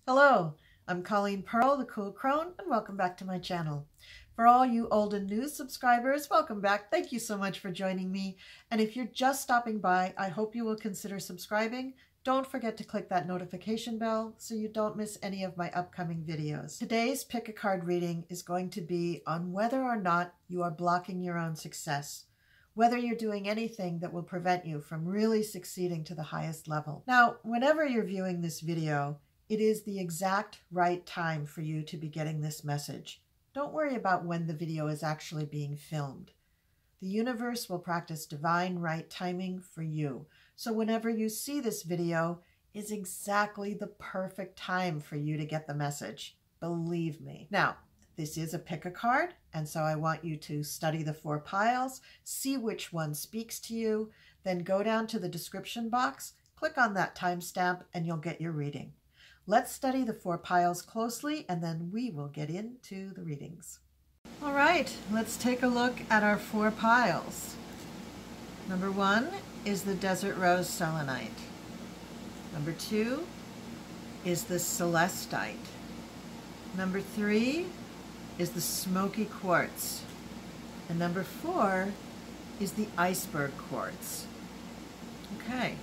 Hello, I'm Colleen Pearl, the Cool Crone, and welcome back to my channel. For all you old and new subscribers, welcome back. Thank you so much for joining me. And if you're just stopping by, I hope you will consider subscribing. Don't forget to click that notification bell so you don't miss any of my upcoming videos. Today's pick a card reading is going to be on whether or not you are blocking your own success, whether you're doing anything that will prevent you from really succeeding to the highest level. Now, whenever you're viewing this video, it is the exact right time for you to be getting this message. Don't worry about when the video is actually being filmed. The universe will practice divine right timing for you. So whenever you see this video is exactly the perfect time for you to get the message. Believe me. Now, this is a pick a card, and so I want you to study the 4 piles, see which one speaks to you, then go down to the description box, click on that timestamp, and you'll get your reading. Let's study the 4 piles closely, and then we will get into the readings. All right, let's take a look at our 4 piles. Number 1 is the Desert Rose Selenite. Number 2 is the Celestite. Number 3 is the Smoky Quartz. And number 4 is the Iceberg Quartz. Okay,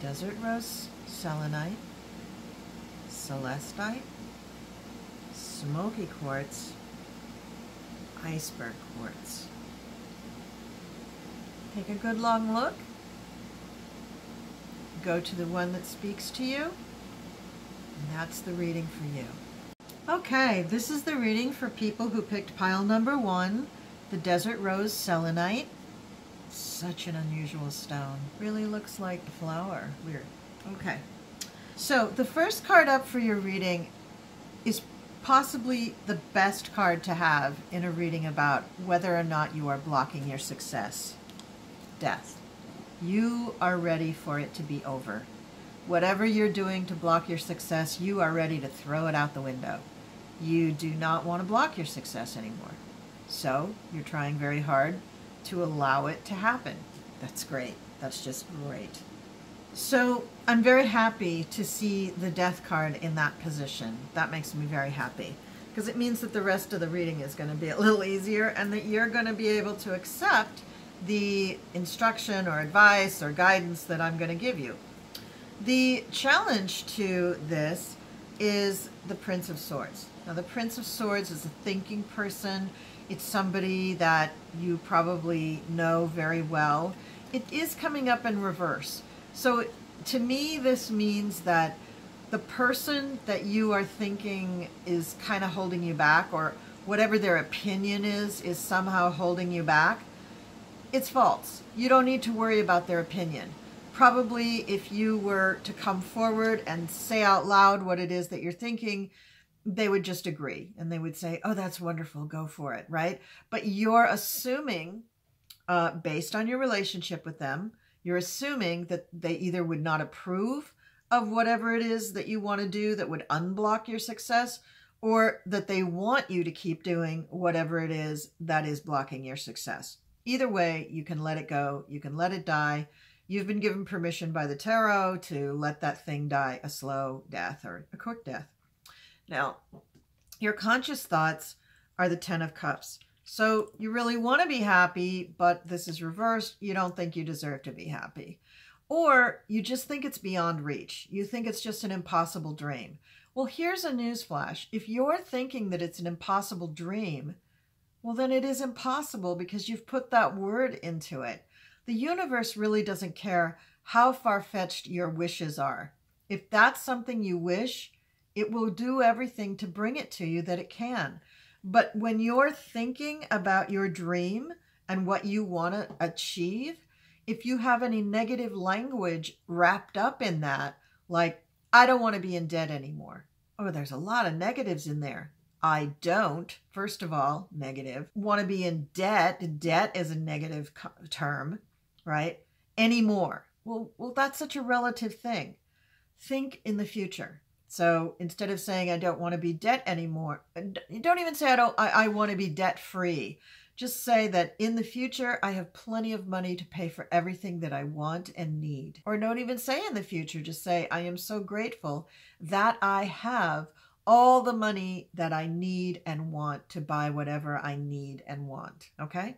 Desert Rose Selenite, Celestite, Smoky Quartz, Iceberg Quartz. Take a good long look. Go to the one that speaks to you, and that's the reading for you. Okay, this is the reading for people who picked pile number 1, the Desert Rose Selenite. Such an unusual stone. Really looks like a flower. Weird. Okay. So the first card up for your reading is possibly the best card to have in a reading about whether or not you are blocking your success. Death. You are ready for it to be over. Whatever you're doing to block your success, you are ready to throw it out the window. You do not want to block your success anymore. So you're trying very hard to allow it to happen. That's great. That's just great. So I'm very happy to see the Death card in that position. That makes me very happy because it means that the rest of the reading is going to be a little easier and that you're going to be able to accept the instruction or advice or guidance that I'm going to give you. The challenge to this is the Prince of Swords. Now, the Prince of Swords is a thinking person. It's somebody that you probably know very well. It is coming up in reverse. So to me, this means that the person that you are thinking is kind of holding you back, or whatever their opinion is somehow holding you back. It's false. You don't need to worry about their opinion. Probably if you were to come forward and say out loud what it is that you're thinking, they would just agree and they would say, oh, that's wonderful, go for it, right? But you're assuming, based on your relationship with them, you're assuming that they either would not approve of whatever it is that you want to do that would unblock your success, or that they want you to keep doing whatever it is that is blocking your success. Either way, you can let it go. You can let it die. You've been given permission by the tarot to let that thing die a slow death or a quick death. Now, your conscious thoughts are the 10 of Cups. So you really want to be happy, but this is reversed. You don't think you deserve to be happy. Or you just think it's beyond reach. You think it's just an impossible dream. Well, here's a newsflash. If you're thinking that it's an impossible dream, well, then it is impossible because you've put that word into it. The universe really doesn't care how far-fetched your wishes are. If that's something you wish, it will do everything to bring it to you that it can. But when you're thinking about your dream and what you want to achieve, if you have any negative language wrapped up in that, like, I don't want to be in debt anymore. Oh, there's a lot of negatives in there. I don't, first of all, negative. Want to be in debt. Debt is a negative term, right? Anymore. Well, that's such a relative thing. Think in the future. So instead of saying, I don't want to be debt anymore, don't even say, I want to be debt free. Just say that in the future, I have plenty of money to pay for everything that I want and need. Or don't even say in the future, just say, I am so grateful that I have all the money that I need and want to buy whatever I need and want. Okay?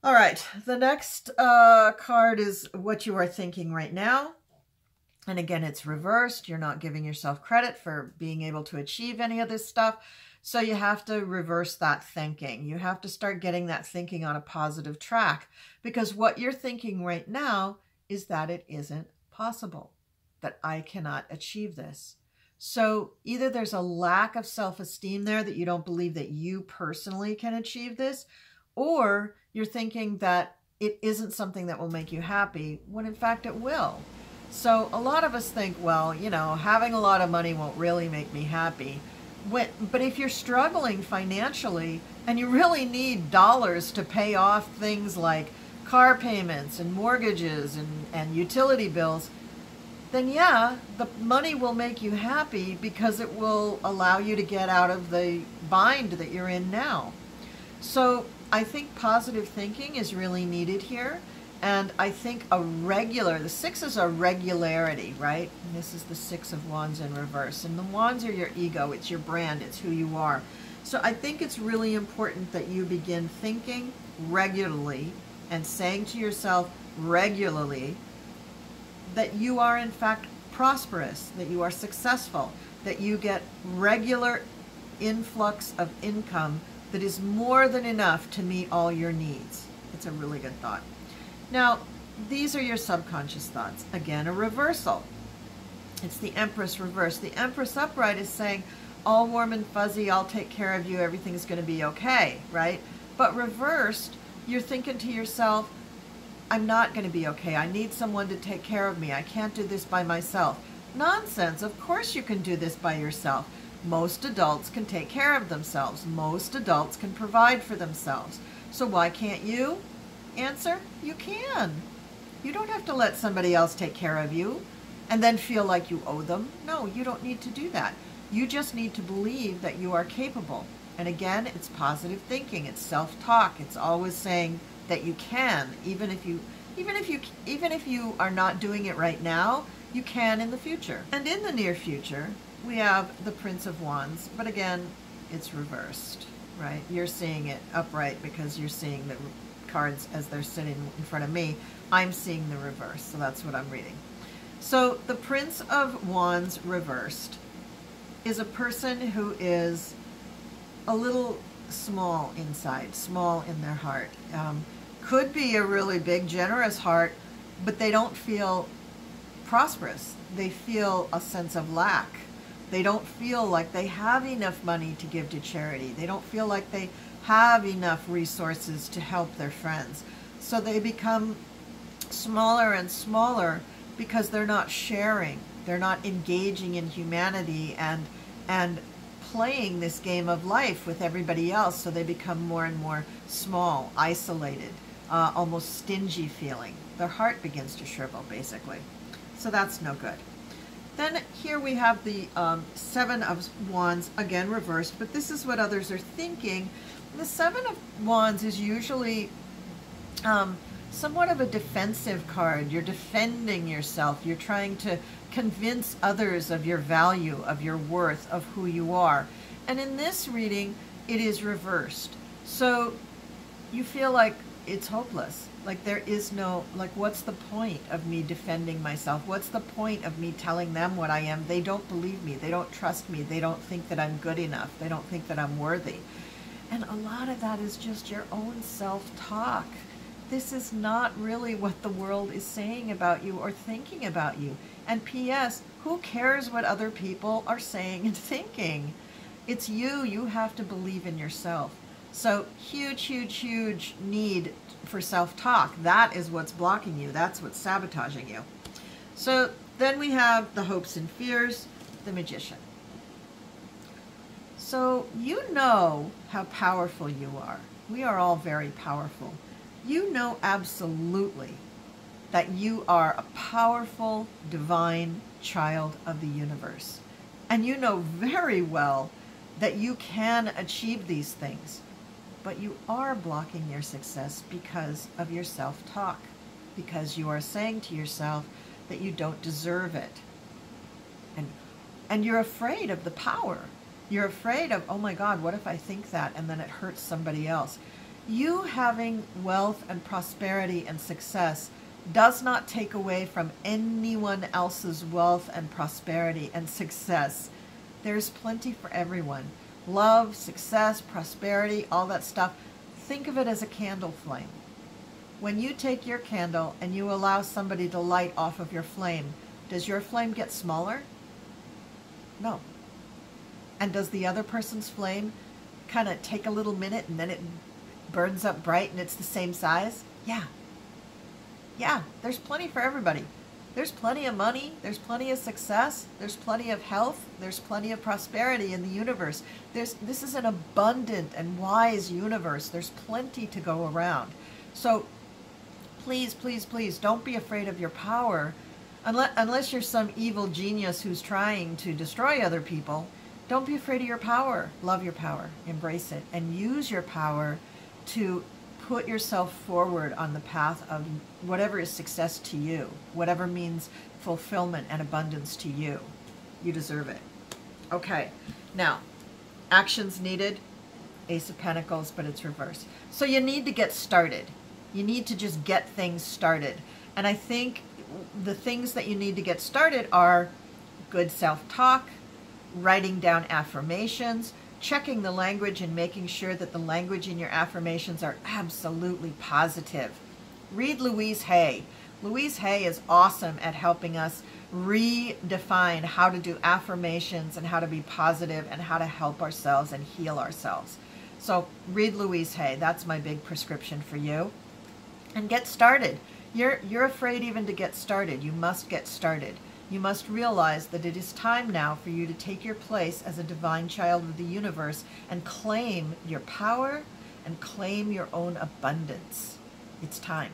All right. The next card is what you are thinking right now. And again, it's reversed. You're not giving yourself credit for being able to achieve any of this stuff. So you have to reverse that thinking. You have to start getting that thinking on a positive track, because what you're thinking right now is that it isn't possible, that I cannot achieve this. So either there's a lack of self-esteem there that you don't believe that you personally can achieve this, or you're thinking that it isn't something that will make you happy when in fact it will. So a lot of us think, well, you know, having a lot of money won't really make me happy. But if you're struggling financially and you really need dollars to pay off things like car payments and mortgages and utility bills, then yeah, the money will make you happy because it will allow you to get out of the bind that you're in now. So I think positive thinking is really needed here. And I think the 6 is a regularity, right? And this is the 6 of Wands in reverse. And the Wands are your ego. It's your brand. It's who you are. So I think it's really important that you begin thinking regularly and saying to yourself regularly that you are in fact prosperous, that you are successful, that you get regular influx of income that is more than enough to meet all your needs. It's a really good thought. Now, these are your subconscious thoughts. Again, a reversal. It's the Empress reverse. The Empress upright is saying, all warm and fuzzy, I'll take care of you, everything's going to be okay, right? But reversed, you're thinking to yourself, I'm not going to be okay. I need someone to take care of me. I can't do this by myself. Nonsense. Of course you can do this by yourself. Most adults can take care of themselves. Most adults can provide for themselves. So why can't you? Answer, you can. You don't have to let somebody else take care of you and then feel like you owe them. No, you don't need to do that. You just need to believe that you are capable. And again, it's positive thinking. It's self-talk. It's always saying that you can, even if you are not doing it right now, you can in the future. And in the near future, we have the Prince of Wands, but again, it's reversed, right? You're seeing it upright because you're seeing the cards as they're sitting in front of me. I'm seeing the reverse, so that's what I'm reading. So the Prince of Wands reversed is a person who is a little small inside, small in their heart. Could be a really big, generous heart, but they don't feel prosperous. They feel a sense of lack. They don't feel like they have enough money to give to charity. They don't feel like they have enough resources to help their friends. So they become smaller and smaller because they're not sharing. They're not engaging in humanity and playing this game of life with everybody else. So they become more and more small, isolated, almost stingy feeling. Their heart begins to shrivel, basically. So that's no good. Then here we have the 7 of Wands, again reversed, but this is what others are thinking. The 7 of Wands is usually somewhat of a defensive card. You're defending yourself. You're trying to convince others of your value, of your worth, of who you are. And in this reading, it is reversed. So you feel like it's hopeless. Like there is no, like what's the point of me defending myself? What's the point of me telling them what I am? They don't believe me. They don't trust me. They don't think that I'm good enough. They don't think that I'm worthy. And a lot of that is just your own self-talk. This is not really what the world is saying about you or thinking about you. And P.S., who cares what other people are saying and thinking? It's you. You have to believe in yourself. So huge, huge, huge need for self-talk. That is what's blocking you. That's what's sabotaging you. So then we have the hopes and fears, the Magician. So you know how powerful you are. We are all very powerful. You know absolutely that you are a powerful, divine child of the universe. And you know very well that you can achieve these things. but you are blocking your success because of your self-talk, because you are saying to yourself that you don't deserve it. And you're afraid of the power. You're afraid of, oh my God, what if I think that and then it hurts somebody else? You having wealth and prosperity and success does not take away from anyone else's wealth and prosperity and success. There's plenty for everyone. Love, success, prosperity, all that stuff. Think of it as a candle flame. When you take your candle and you allow somebody to light off of your flame, does your flame get smaller? No. And does the other person's flame kind of take a little minute and then it burns up bright and it's the same size? Yeah. Yeah, there's plenty for everybody. There's plenty of money, there's plenty of success, there's plenty of health, there's plenty of prosperity in the universe. This is an abundant and wise universe. There's plenty to go around. So please, please, please don't be afraid of your power unless you're some evil genius who's trying to destroy other people. Don't be afraid of your power. Love your power. Embrace it. And use your power to put yourself forward on the path of whatever is success to you, whatever means fulfillment and abundance to you. You deserve it. Okay, now, actions needed, Ace of Pentacles, but it's reversed. So you need to get started. You need to just get things started. And I think the things that you need to get started are good self-talk, writing down affirmations, checking the language and making sure that the language in your affirmations are absolutely positive. Read Louise Hay. Louise Hay is awesome at helping us redefine how to do affirmations and how to be positive and how to help ourselves and heal ourselves. So read Louise Hay. That's my big prescription for you. And get started. You're afraid even to get started. You must get started. You must realize that it is time now for you to take your place as a divine child of the universe and claim your power and claim your own abundance. It's time.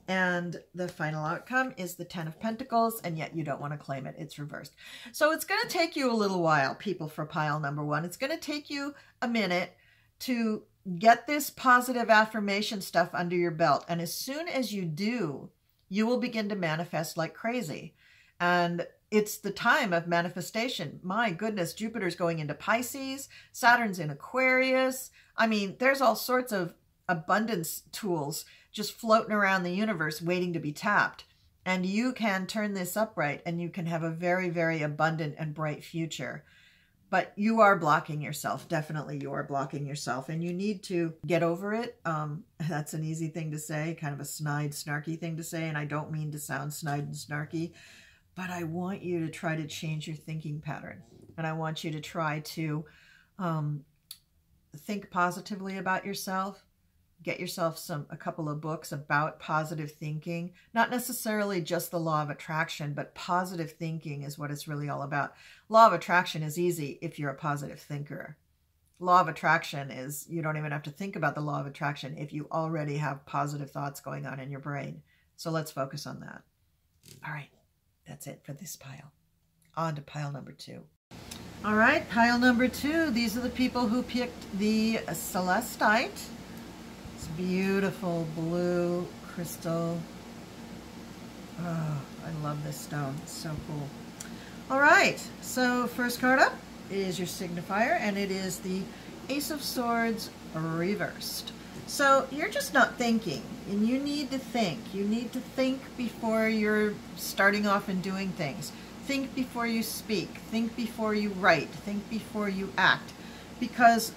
And the final outcome is the Ten of Pentacles, and yet you don't want to claim it. It's reversed. So it's going to take you a little while, people, for pile number one. It's going to take you a minute to get this positive affirmation stuff under your belt. And as soon as you do, you will begin to manifest like crazy. And it's the time of manifestation. My goodness, Jupiter's going into Pisces, Saturn's in Aquarius. I mean, there's all sorts of abundance tools just floating around the universe waiting to be tapped. And you can turn this upright and you can have a very, very abundant and bright future. But you are blocking yourself. Definitely you are blocking yourself. And you need to get over it. That's an easy thing to say, kind of a snide, snarky thing to say. And I don't mean to sound snide and snarky. But I want you to try to change your thinking pattern. And I want you to try to think positively about yourself. Get yourself a couple of books about positive thinking. Not necessarily just the law of attraction, but positive thinking is what it's really all about. Law of attraction is easy if you're a positive thinker. Law of attraction is, you don't even have to think about the law of attraction if you already have positive thoughts going on in your brain. So let's focus on that. All right. That's it for this pile. On to pile number two. All right, pile number two. These are the people who picked the Celestite. It's beautiful blue crystal. Oh, I love this stone. It's so cool. All right, so first card up is your signifier, and it is the Ace of Swords reversed. So you're just not thinking, and you need to think. You need to think before you're starting off and doing things. Think before you speak. Think before you write. Think before you act, because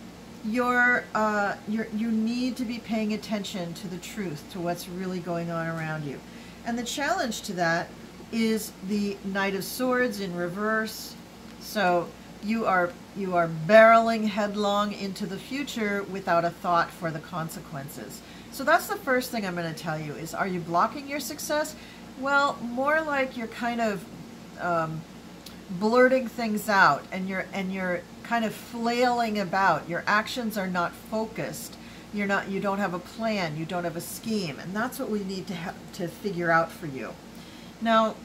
you need to be paying attention to the truth, to what's really going on around you. And the challenge to that is the Knight of Swords in reverse. So you are barreling headlong into the future without a thought for the consequences. So that's the first thing I'm going to tell you is, are you blocking your success? Well, more like you're kind of blurting things out, and you're kind of flailing about. Your actions are not focused. You don't have a plan. You don't have a scheme, and that's what we need to figure out for you. Now,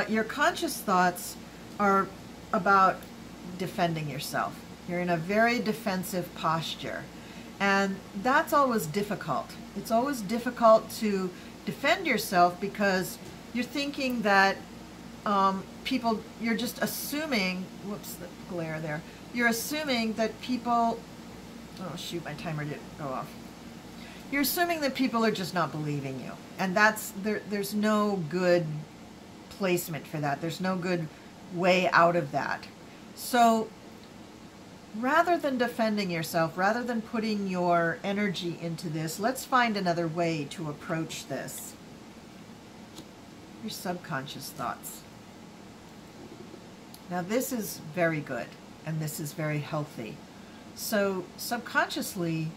your conscious thoughts are about defending yourself. You're in a very defensive posture. And that's always difficult. It's always difficult to defend yourself because you're thinking that people, you're just assuming, whoops, the glare there. You're assuming that people, oh shoot, my timer didn't go off. You're assuming that people are just not believing you. And there's no good placement for that. There's no good way out of that. So rather than defending yourself, rather than putting your energy into this, let's find another way to approach this. Your subconscious thoughts. Now this is very good, and this is very healthy. So subconsciously,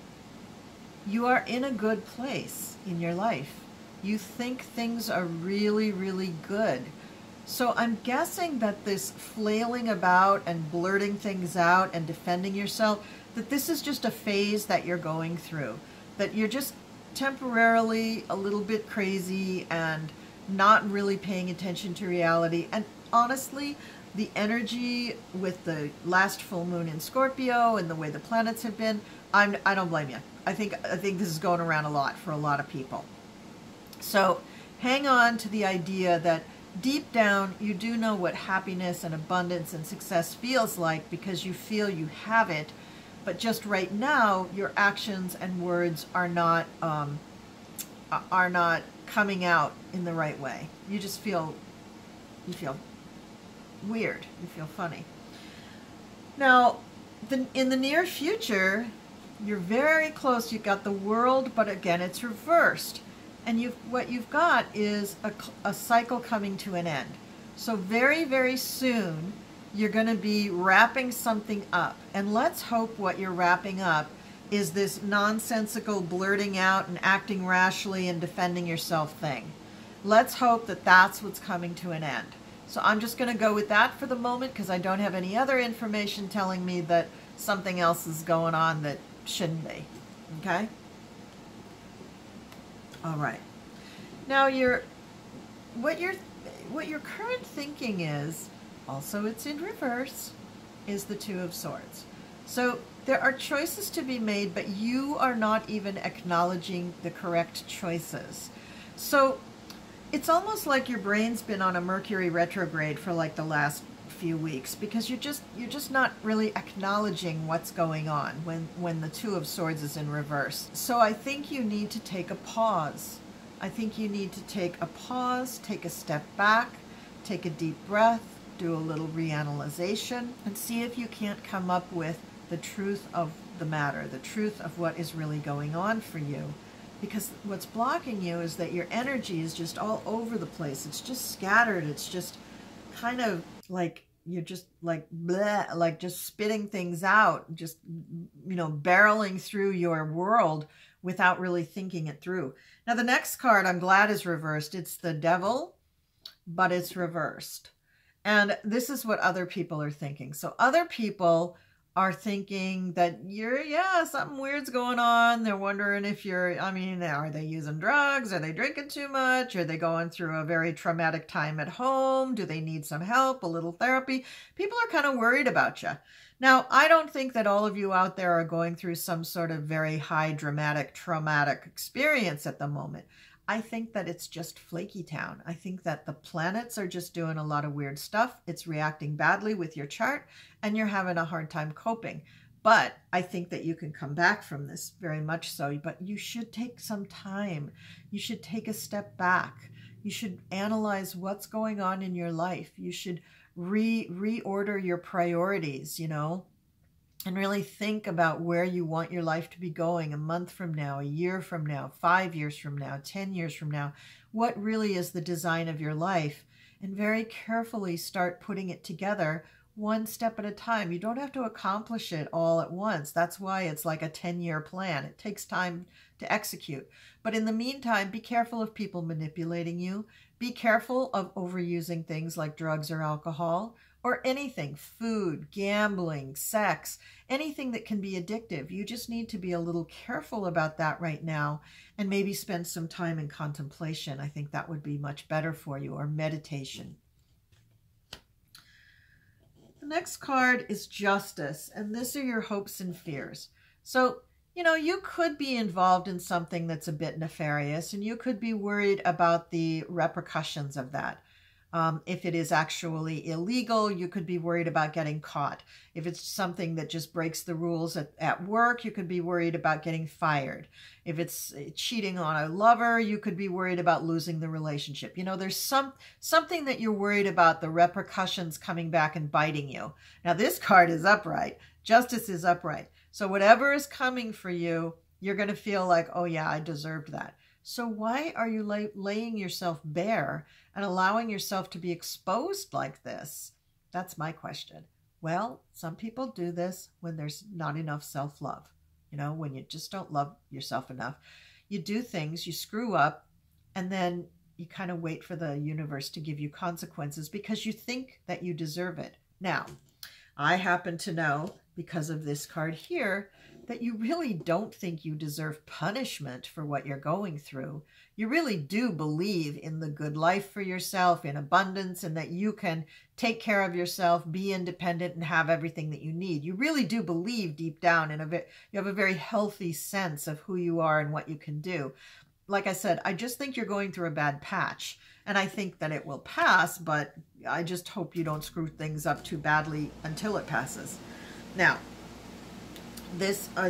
you are in a good place in your life. You think things are really, really good. So I'm guessing that this flailing about and blurting things out and defending yourself, that this is just a phase that you're going through, that you're just temporarily a little bit crazy and not really paying attention to reality. And honestly, the energy with the last full moon in Scorpio and the way the planets have been, I don't blame you. I think this is going around a lot for a lot of people. So hang on to the idea that deep down you do know what happiness and abundance and success feels like because you feel you have it, but just right now your actions and words are not coming out in the right way. You just feel weird. You feel funny. Now, in the near future, you're very close. You've got the world, but again, it's reversed. And what you've got is a cycle coming to an end. So very, very soon, you're going to be wrapping something up. And let's hope what you're wrapping up is this nonsensical blurting out and acting rashly and defending yourself thing. Let's hope that that's what's coming to an end. So I'm just going to go with that for the moment because I don't have any other information telling me that something else is going on that shouldn't be. Okay? All right. Now what your current thinking is, also it's in reverse, is the Two of Swords. So there are choices to be made, but you are not even acknowledging the correct choices. So it's almost like your brain's been on a Mercury retrograde for like the last few weeks because you're just not really acknowledging what's going on when the Two of Swords is in reverse. So I think you need to take a pause. I think you need to take a pause, take a step back, take a deep breath, do a little reanalyzation, and see if you can't come up with the truth of the matter, the truth of what is really going on for you. Because what's blocking you is that your energy is just all over the place. It's just scattered. It's just kind of like you're just like bleh, like just spitting things out, just, you know, barreling through your world without really thinking it through. Now, the next card I'm glad is reversed. It's the Devil, but it's reversed. And this is what other people are thinking. So other people are thinking that something weird's going on. They're wondering if are they using drugs? Are they drinking too much? Are they going through a very traumatic time at home? Do they need some help, a little therapy? People are kind of worried about you. Now, I don't think that all of you out there are going through some sort of very high, dramatic, traumatic experience at the moment. I think that it's just flaky town. I think that the planets are just doing a lot of weird stuff. It's reacting badly with your chart and you're having a hard time coping. But I think that you can come back from this very much so. But you should take some time. You should take a step back. You should analyze what's going on in your life. You should reorder your priorities, you know, and really think about where you want your life to be going a month from now, a year from now, 5 years from now, 10 years from now. What really is the design of your life? And very carefully start putting it together one step at a time. You don't have to accomplish it all at once. That's why it's like a 10-year plan. It takes time to execute. But in the meantime, be careful of people manipulating you. Be careful of overusing things like drugs or alcohol or anything, food, gambling, sex, anything that can be addictive. You just need to be a little careful about that right now and maybe spend some time in contemplation. I think that would be much better for you, or meditation. The next card is Justice, and these are your hopes and fears. So you know, you could be involved in something that's a bit nefarious, and you could be worried about the repercussions of that. If it is actually illegal, you could be worried about getting caught. If it's something that just breaks the rules at work, you could be worried about getting fired. If it's cheating on a lover, you could be worried about losing the relationship. You know, there's something that you're worried about, the repercussions coming back and biting you. Now, this card is upright. Justice is upright. So whatever is coming for you, you're going to feel like, oh yeah, I deserved that. So why are you laying yourself bare and allowing yourself to be exposed like this? That's my question. Well, some people do this when there's not enough self-love. You know, when you just don't love yourself enough. You do things, you screw up, and then you kind of wait for the universe to give you consequences because you think that you deserve it. Now, I happen to know, because of this card here, that you really don't think you deserve punishment for what you're going through. You really do believe in the good life for yourself, in abundance, and that you can take care of yourself, be independent, and have everything that you need. You really do believe deep down in you have a very healthy sense of who you are and what you can do. Like I said, I just think you're going through a bad patch, and I think that it will pass, but I just hope you don't screw things up too badly until it passes. Now, these are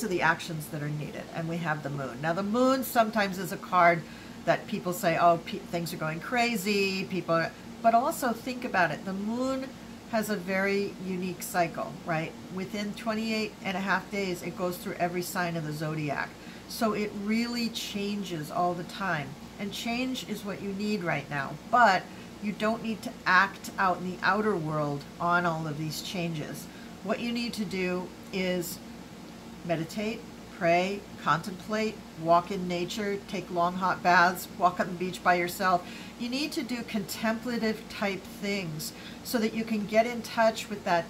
the actions that are needed, and we have the moon. Now, the moon sometimes is a card that people say, oh, things are going crazy, but also think about it. The moon has a very unique cycle, right? Within 28.5 days, it goes through every sign of the zodiac. So it really changes all the time, and change is what you need right now. But you don't need to act out in the outer world on all of these changes. What you need to do is meditate, pray, contemplate, walk in nature, take long hot baths, walk on the beach by yourself. You need to do contemplative type things so that you can get in touch with that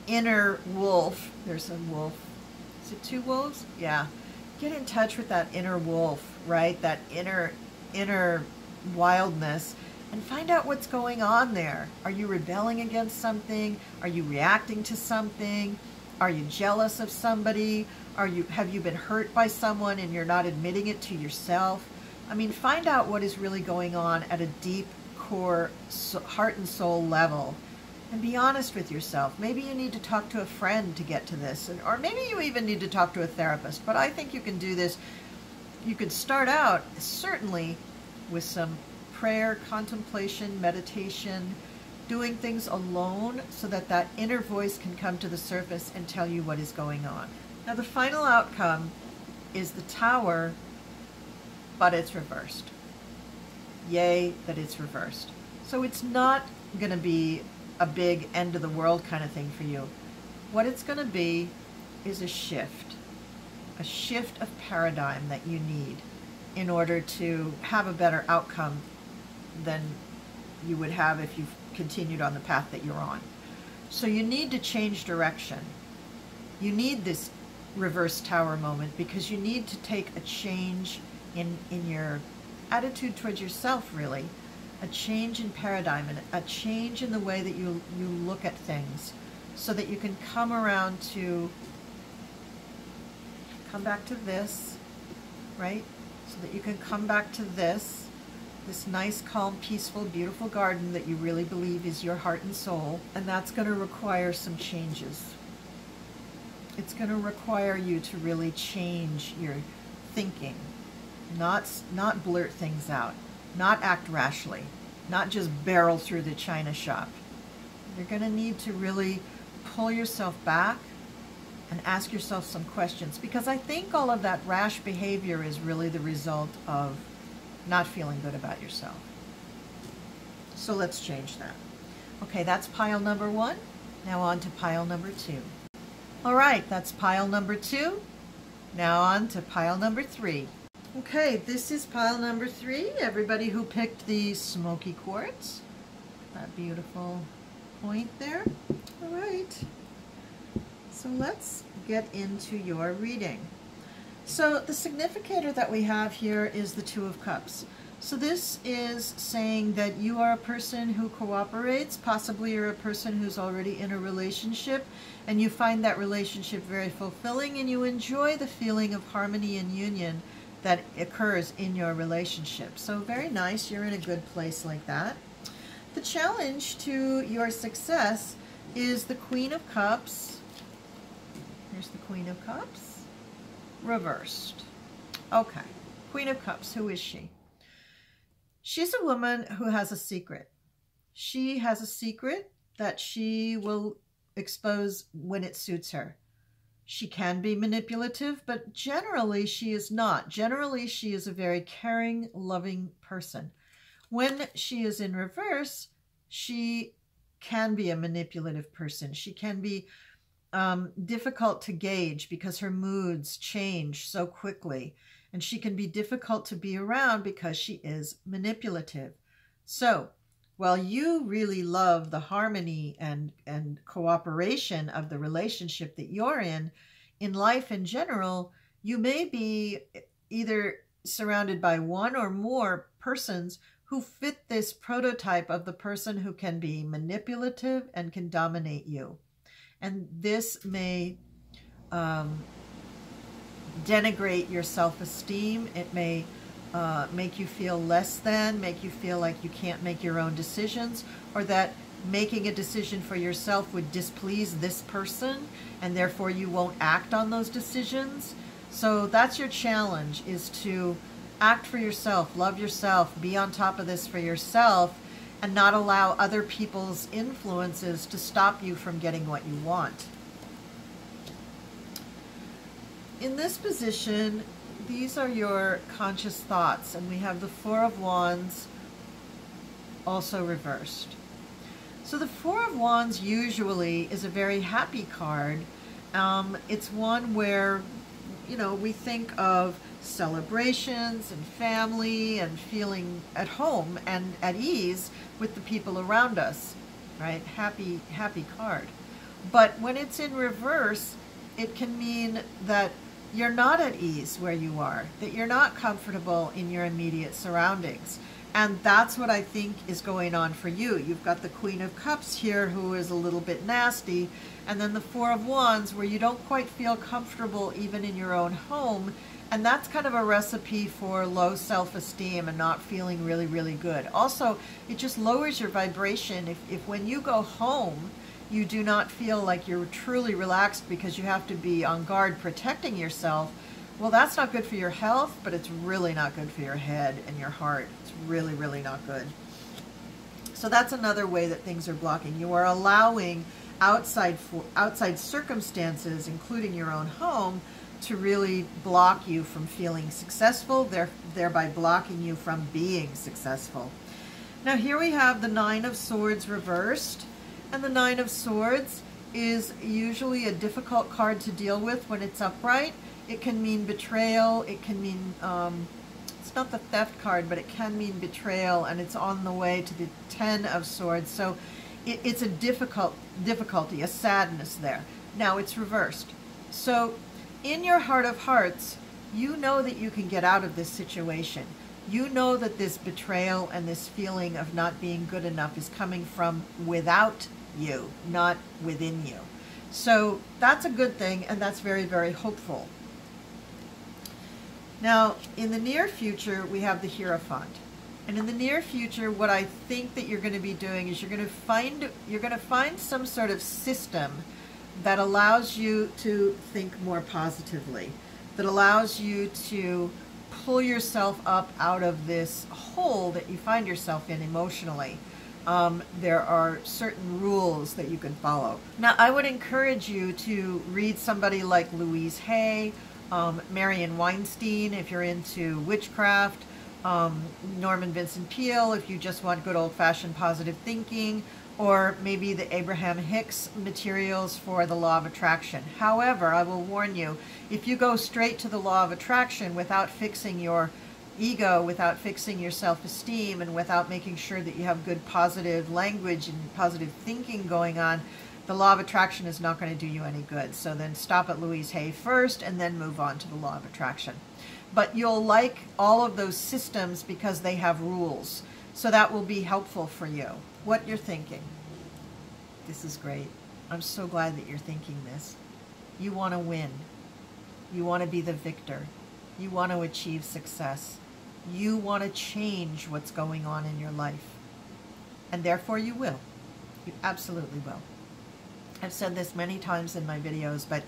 inner wolf. There's a wolf. Is it two wolves? Yeah. Get in touch with that inner wolf, right? That inner wildness, and find out what's going on there. Are you rebelling against something? Are you reacting to something? Are you jealous of somebody? Have you been hurt by someone and you're not admitting it to yourself? I mean, find out what is really going on at a deep core heart and soul level, and be honest with yourself. Maybe you need to talk to a friend to get to this, or maybe you even need to talk to a therapist. But I think you can do this. You could start out certainly with some prayer, contemplation, meditation, doing things alone so that that inner voice can come to the surface and tell you what is going on. Now, the final outcome is the Tower, but it's reversed. Yay that it's reversed. So it's not going to be a big end of the world kind of thing for you. What it's going to be is a shift of paradigm that you need in order to have a better outcome than you would have if you continued on the path that you're on. So you need to change direction. You need this reverse Tower moment because you need to take a change in your attitude towards yourself, really. A change in paradigm and a change in the way that you look at things so that you can come back to this, right? So that you can come back to this nice, calm, peaceful, beautiful garden that you really believe is your heart and soul. And that's going to require some changes. It's going to require you to really change your thinking, not blurt things out, not act rashly, not just barrel through the china shop. You're going to need to really pull yourself back and ask yourself some questions, because I think all of that rash behavior is really the result of not feeling good about yourself. So let's change that. Okay, that's pile number 1. Now on to pile number 2. All right, that's pile number 2. Now on to pile number 3. Okay, this is pile number 3. Everybody who picked the Smoky Quartz. That beautiful point there. All right. So let's get into your reading. So the significator that we have here is the Two of Cups. So this is saying that you are a person who cooperates. Possibly you're a person who's already in a relationship and you find that relationship very fulfilling and you enjoy the feeling of harmony and union that occurs in your relationship. So very nice. You're in a good place like that. The challenge to your success is the Queen of Cups. Here's the Queen of Cups. Reversed. Okay. Queen of Cups. Who is she? She's a woman who has a secret. She has a secret that she will expose when it suits her. She can be manipulative, but generally she is not. Generally, she is a very caring, loving person. When she is in reverse, she can be a manipulative person. She can be difficult to gauge because her moods change so quickly. And she can be difficult to be around because she is manipulative. So while you really love the harmony and cooperation of the relationship that you're in life in general, you may be either surrounded by one or more persons who fit this prototype of the person who can be manipulative and can dominate you. And this may denigrate your self-esteem. It may make you feel less than, make you feel like you can't make your own decisions, or that making a decision for yourself would displease this person and therefore you won't act on those decisions. So that's your challenge, is to act for yourself, love yourself, be on top of this for yourself, and not allow other people's influences to stop you from getting what you want. In this position, these are your conscious thoughts, and we have the Four of Wands also reversed. So the Four of Wands usually is a very happy card. It's one where, you know, we think of celebrations and family and feeling at home and at ease with the people around us, right? Happy card. But when it's in reverse, it can mean that you're not at ease where you are, that you're not comfortable in your immediate surroundings. And that's what I think is going on for you. You've got the Queen of Cups here, who is a little bit nasty, and then the Four of Wands, where you don't quite feel comfortable even in your own home. And that's kind of a recipe for low self-esteem and not feeling really, really good. Also, it just lowers your vibration. If when you go home, you do not feel like you're truly relaxed because you have to be on guard protecting yourself, well, that's not good for your health, but it's really not good for your head and your heart. It's really, really not good. So that's another way that things are blocking. You are allowing outside circumstances, including your own home, to really block you from feeling successful, thereby blocking you from being successful. Now here we have the Nine of Swords reversed. And the Nine of Swords is usually a difficult card to deal with when it's upright. It can mean betrayal. It can mean, it's not the theft card, but it can mean betrayal, and it's on the way to the Ten of Swords. So it's a difficulty, a sadness there. Now it's reversed. So in your heart of hearts, you know that you can get out of this situation. You know that this betrayal and this feeling of not being good enough is coming from without you, not within you. So that's a good thing, and that's very, very hopeful. Now, in the near future, we have the Hierophant. And in the near future, what I think that you're going to be doing is you're going to find some sort of system that allows you to think more positively, that allows you to pull yourself up out of this hole that you find yourself in emotionally. There are certain rules that you can follow. Now, I would encourage you to read somebody like Louise Hay, Marion Weinstein if you're into witchcraft, Norman Vincent Peale if you just want good old-fashioned positive thinking, or maybe the Abraham Hicks materials for the Law of Attraction. However, I will warn you, if you go straight to the Law of Attraction without fixing your ego, without fixing your self-esteem, and without making sure that you have good positive language and positive thinking going on, the Law of Attraction is not going to do you any good. So then stop at Louise Hay first and then move on to the Law of Attraction. but you'll like all of those systems because they have rules. So that will be helpful for you. What you're thinking. This is great. I'm so glad that you're thinking this. You want to win. You want to be the victor. You want to achieve success. You want to change what's going on in your life. And therefore you will. You absolutely will. I've said this many times in my videos, but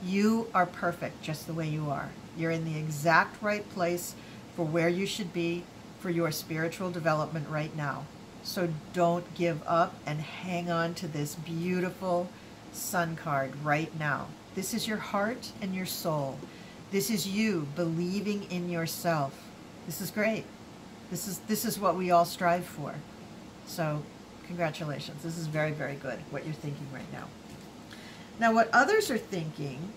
you are perfect just the way you are. You're in the exact right place for where you should be for your spiritual development right now. So don't give up and hang on to this beautiful Sun card right now. This is your heart and your soul. This is you believing in yourself. This is great. This is what we all strive for. So congratulations. This is very, very good, what you're thinking right now. Now, what others are thinking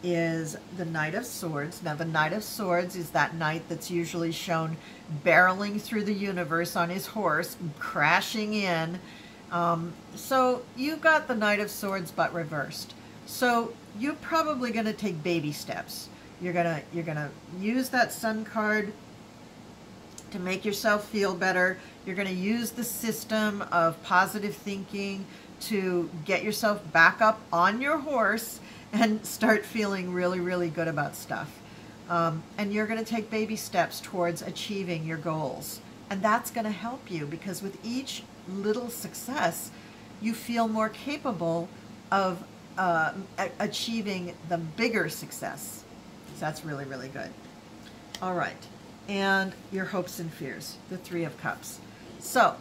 is the Knight of Swords. Now, the Knight of Swords is that knight that's usually shown barreling through the universe on his horse, crashing in. So you've got the Knight of Swords, but reversed. So you're probably going to take baby steps. You're gonna use that Sun card to make yourself feel better. You're going to use the system of positive thinking to get yourself back up on your horse and start feeling really, really good about stuff. And you're going to take baby steps towards achieving your goals. And that's going to help you, because with each little success, you feel more capable of achieving the bigger success. So that's really, really good. All right. And your hopes and fears, the Three of Cups. So,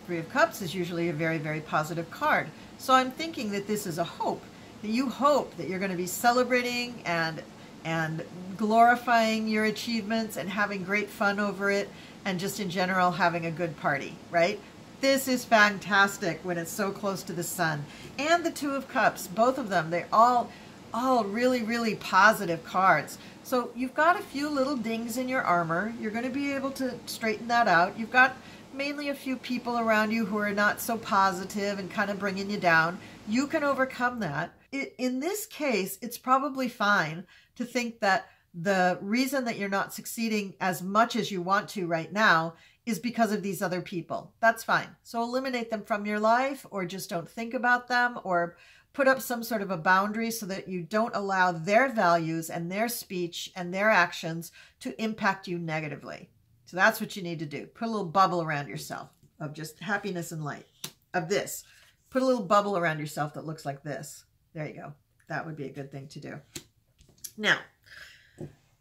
Three of Cups is usually a very, very positive card. So I'm thinking that this is a hope, that you hope that you're going to be celebrating and glorifying your achievements and having great fun over it, and just in general having a good party, right? This is fantastic when it's so close to the Sun. And the Two of Cups, both of them, they're all really, really positive cards. So you've got a few little dings in your armor. You're going to be able to straighten that out. You've got mainly a few people around you who are not so positive and kind of bringing you down. You can overcome that. In this case, it's probably fine to think that the reason that you're not succeeding as much as you want to right now is because of these other people. That's fine. So eliminate them from your life, or just don't think about them, or put up some sort of a boundary so that you don't allow their values and their speech and their actions to impact you negatively. So that's what you need to do. Put a little bubble around yourself of just happiness and light. Of this. Put a little bubble around yourself that looks like this. There you go. That would be a good thing to do. Now,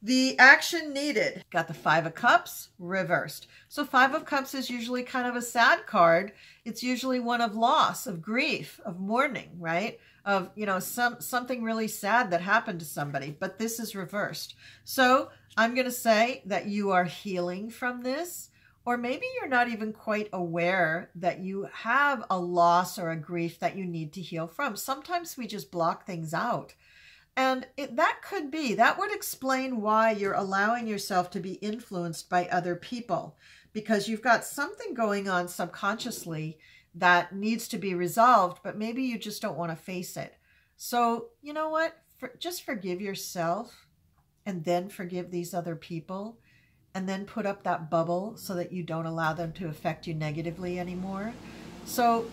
the action needed. Got the Five of Cups reversed. So Five of Cups is usually kind of a sad card. It's usually one of loss, of grief, of mourning, right? Of, you know, something really sad that happened to somebody, but this is reversed. So I'm going to say that you are healing from this, or maybe you're not even quite aware that you have a loss or a grief that you need to heal from. Sometimes we just block things out. And that would explain why you're allowing yourself to be influenced by other people, because you've got something going on subconsciously that needs to be resolved, but maybe you just don't want to face it. So, you know what? Just forgive yourself, and then forgive these other people, and then put up that bubble so that you don't allow them to affect you negatively anymore. So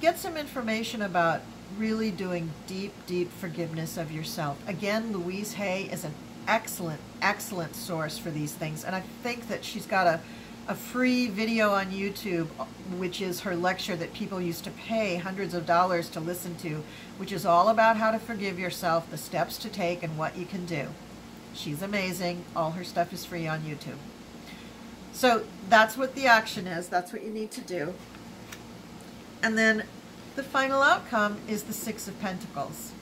get some information about really doing deep, deep forgiveness of yourself. Again, Louise Hay is an excellent, excellent source for these things. And I think that she's got a free video on YouTube, which is her lecture that people used to pay hundreds of dollars to listen to, which is all about how to forgive yourself, the steps to take, and what you can do. She's amazing. All her stuff is free on YouTube. So that's what the action is. That's what you need to do. And then the final outcome is the Six of Pentacles.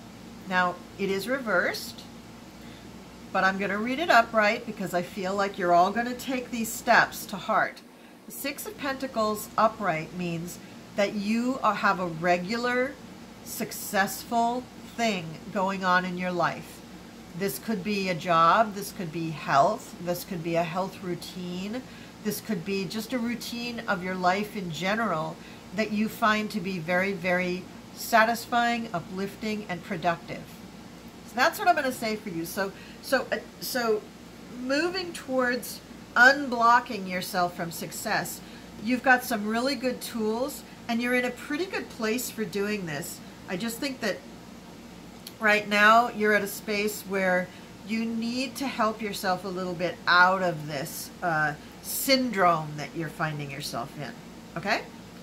Now, it is reversed, but I'm going to read it upright because I feel like you're all going to take these steps to heart. The Six of Pentacles upright means that you have a regular, successful thing going on in your life. This could be a job, this could be health, this could be a health routine, this could be just a routine of your life in general that you find to be very, very satisfying, uplifting, and productive. So that's what I'm going to say for you. So moving towards unblocking yourself from success. You've got some really good tools, and you're in a pretty good place for doing this. I just think that right now you're at a space where you need to help yourself a little bit out of this syndrome that you're finding yourself in. Okay?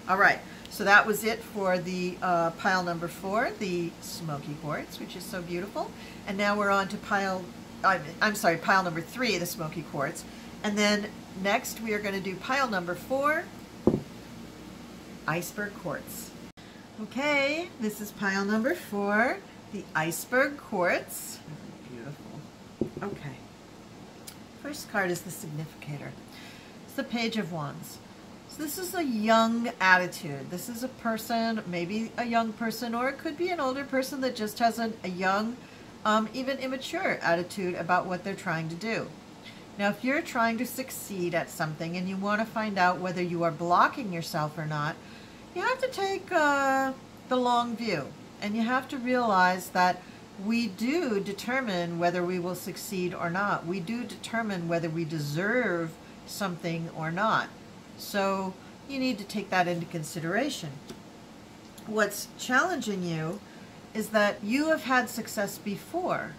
All right. So that was it for the pile number 4, the Smoky Quartz, which is so beautiful. And now we're on to pile number 3, the Smoky Quartz. And then next we are going to do pile number 4, Iceberg Quartz. Okay, this is pile number 4, the Iceberg Quartz. Beautiful. Okay. First card is the Significator. It's the Page of Wands. So this is a young attitude. This is a person, maybe a young person, or it could be an older person that just has a young, even immature attitude about what they're trying to do. Now, if you're trying to succeed at something and you want to find out whether you are blocking yourself or not, you have to take the long view. And you have to realize that we do determine whether we will succeed or not. We do determine whether we deserve something or not. So you need to take that into consideration. What's challenging you is that you have had success before,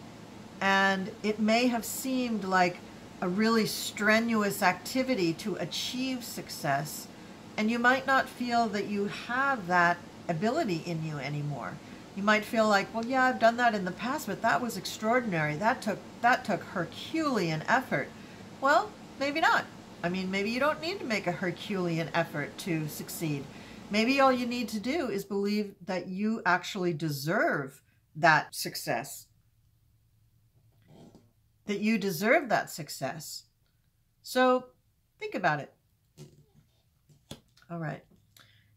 and it may have seemed like a really strenuous activity to achieve success, and you might not feel that you have that ability in you anymore. You might feel like, well, yeah, I've done that in the past, but that was extraordinary. That took Herculean effort. Well, maybe not. I mean, maybe you don't need to make a Herculean effort to succeed. Maybe all you need to do is believe that you actually deserve that success. That you deserve that success. So think about it. All right.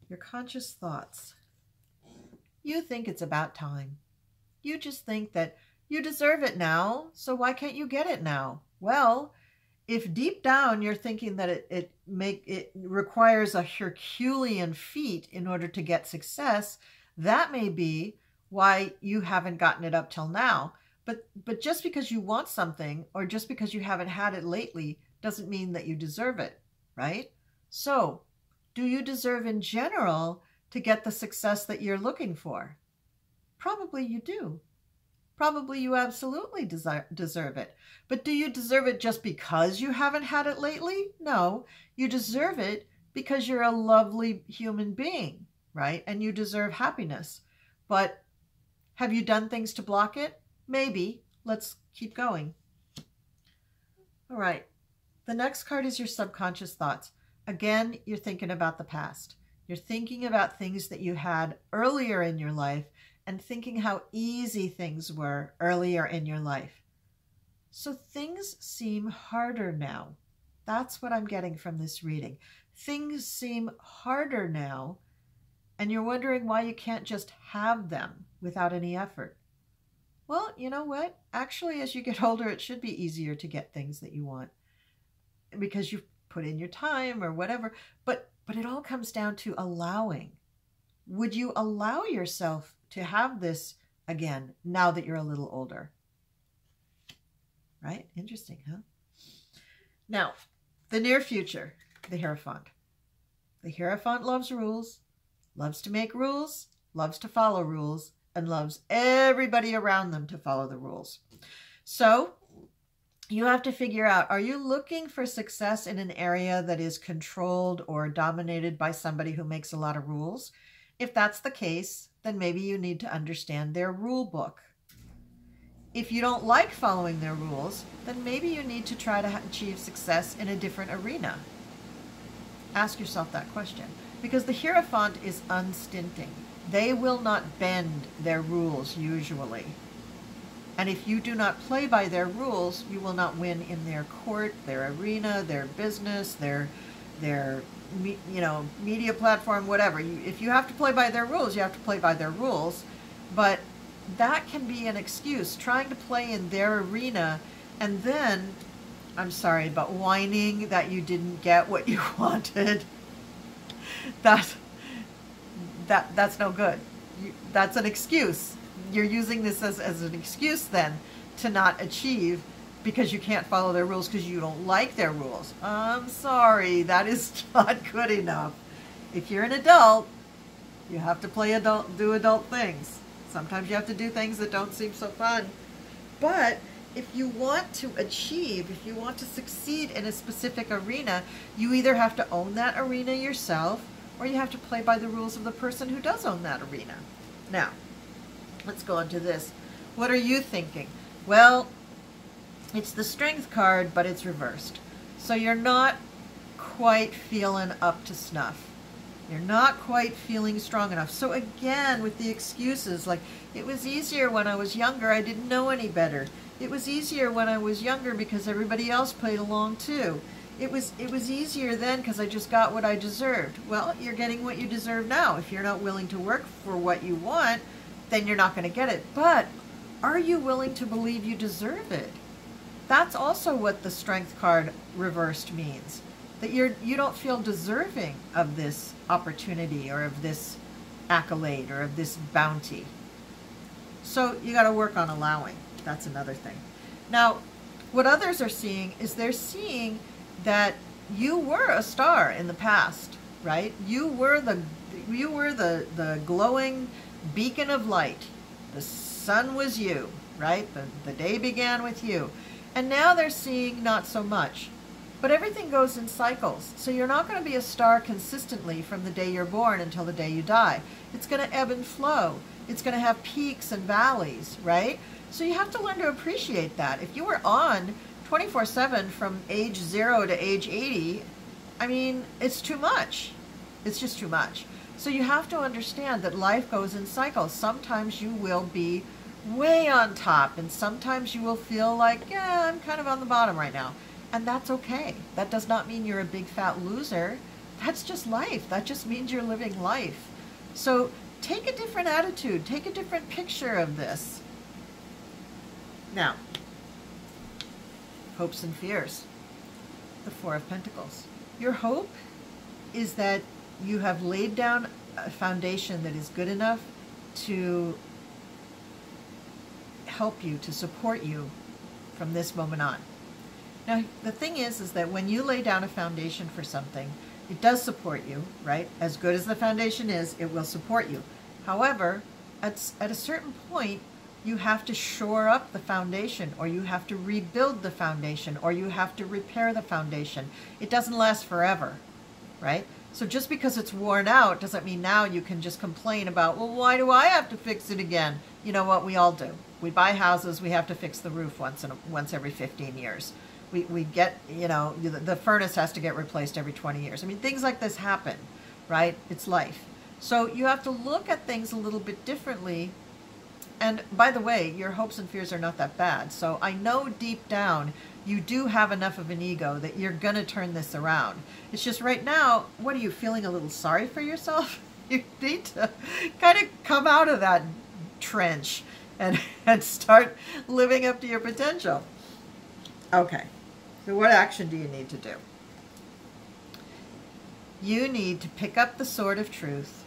Your conscious thoughts. You think it's about time. You just think that you deserve it now, so why can't you get it now? Well, if deep down you're thinking that it requires a Herculean feat in order to get success, that may be why you haven't gotten it up till now. But just because you want something, or just because you haven't had it lately, doesn't mean that you deserve it, right? So, do you deserve in general to get the success that you're looking for? Probably you do. Probably you absolutely deserve it. But do you deserve it just because you haven't had it lately? No, you deserve it because you're a lovely human being, right? And you deserve happiness. But have you done things to block it? Maybe. Let's keep going. All right. The next card is your subconscious thoughts. Again, you're thinking about the past. You're thinking about things that you had earlier in your life and thinking how easy things were earlier in your life. So things seem harder now. That's what I'm getting from this reading. Things seem harder now, and you're wondering why you can't just have them without any effort. Well, you know what? Actually, as you get older, it should be easier to get things that you want because you've put in your time or whatever. But it all comes down to allowing. Would you allow yourself to have this again now that you're a little older? Right? Interesting, huh? Now, the near future, the Hierophant. The Hierophant loves rules, loves to make rules, loves to follow rules, and loves everybody around them to follow the rules. So you have to figure out, are you looking for success in an area that is controlled or dominated by somebody who makes a lot of rules? If that's the case, then maybe you need to understand their rule book. If you don't like following their rules, then maybe you need to try to achieve success in a different arena. Ask yourself that question, because the Hierophant is unstinting. They will not bend their rules usually. And if you do not play by their rules, you will not win in their court, their arena, their business, their media platform, whatever. If you have to play by their rules, you have to play by their rules. But that can be an excuse, trying to play in their arena, and then, I'm sorry, but whining that you didn't get what you wanted. That's no good. That's an excuse. You're using this as an excuse then to not achieve because you can't follow their rules because you don't like their rules. I'm sorry, that is not good enough. If you're an adult, you have to do adult things. Sometimes you have to do things that don't seem so fun. But if you want to achieve, if you want to succeed in a specific arena, you either have to own that arena yourself, or you have to play by the rules of the person who does own that arena. Now, let's go on to this. What are you thinking? Well, it's the strength card, but it's reversed. So you're not quite feeling up to snuff. You're not quite feeling strong enough. So again, with the excuses, like, it was easier when I was younger, I didn't know any better. It was easier when I was younger because everybody else played along too. It was easier then because I just got what I deserved. Well, you're getting what you deserve now. If you're not willing to work for what you want, then you're not going to get it. But are you willing to believe you deserve it? That's also what the strength card reversed means. That you don't feel deserving of this opportunity or of this accolade or of this bounty. So you got to work on allowing. That's another thing. Now, what others are seeing is they're seeing that you were a star in the past, right? You were the glowing beacon of light. The sun was you, right? The day began with you. And now they're seeing not so much. But everything goes in cycles. So you're not going to be a star consistently from the day you're born until the day you die. It's going to ebb and flow. It's going to have peaks and valleys, right? So you have to learn to appreciate that. If you were on 24/7 from age 0 to age 80, I mean, it's too much. It's just too much. So you have to understand that life goes in cycles. Sometimes you will be way on top, and sometimes you will feel like, yeah, I'm kind of on the bottom right now. And that's okay. That does not mean you're a big fat loser. That's just life. That just means you're living life. So take a different attitude. Take a different picture of this. Now, hopes and fears. The Four of Pentacles. Your hope is that you have laid down a foundation that is good enough to help you, to support you from this moment on. Now, the thing is that when you lay down a foundation for something, it does support you, right? As good as the foundation is, it will support you. However, at a certain point, you have to shore up the foundation, or you have to rebuild the foundation, or you have to repair the foundation. It doesn't last forever, right? So just because it's worn out doesn't mean now you can just complain about, well, why do I have to fix it again? You know what? We all do. We buy houses, we have to fix the roof once every 15 years. We get, you know, the furnace has to get replaced every 20 years. I mean, things like this happen, right? It's life. So you have to look at things a little bit differently. And by the way, your hopes and fears are not that bad. So I know deep down you do have enough of an ego that you're going to turn this around. It's just right now, what are you feeling, a little sorry for yourself? You need to kind of come out of that trench and start living up to your potential. Okay. So what action do you need to do? You need to pick up the sword of truth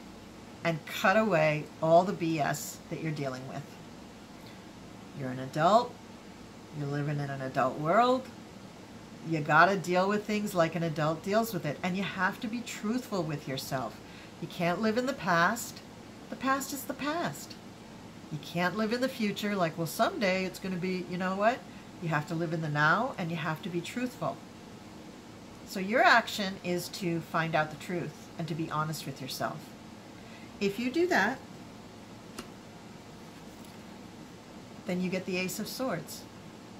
and cut away all the BS that you're dealing with. You're an adult. You're living in an adult world. You got to deal with things like an adult deals with it. And you have to be truthful with yourself. You can't live in the past. The past is the past. You can't live in the future like, well, someday it's going to be, you know what? You have to live in the now, and you have to be truthful. So your action is to find out the truth and to be honest with yourself. If you do that, then you get the Ace of Swords.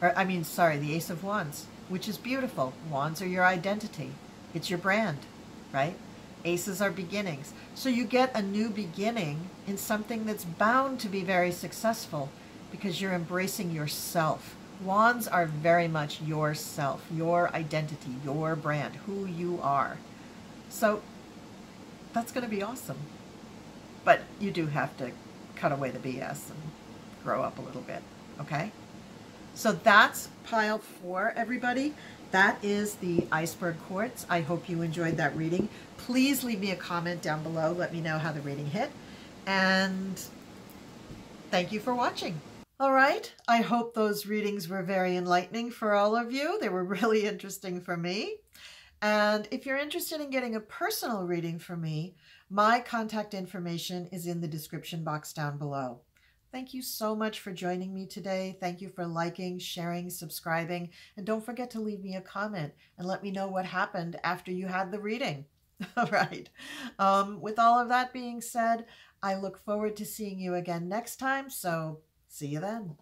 Or, I mean, sorry, the Ace of Wands, which is beautiful. Wands are your identity. It's your brand, right? Aces are beginnings. So you get a new beginning in something that's bound to be very successful because you're embracing yourself. Wands are very much yourself, your identity, your brand, who you are. So that's going to be awesome. But you do have to cut away the BS and grow up a little bit, okay? So that's pile 4, everybody. That is the Iceberg Quartz. I hope you enjoyed that reading. Please leave me a comment down below. Let me know how the reading hit. And thank you for watching. All right, I hope those readings were very enlightening for all of you. They were really interesting for me. And if you're interested in getting a personal reading from me, my contact information is in the description box down below. Thank you so much for joining me today. Thank you for liking, sharing, subscribing, and don't forget to leave me a comment and let me know what happened after you had the reading. All right. With all of that being said, I look forward to seeing you again next time, so see you then.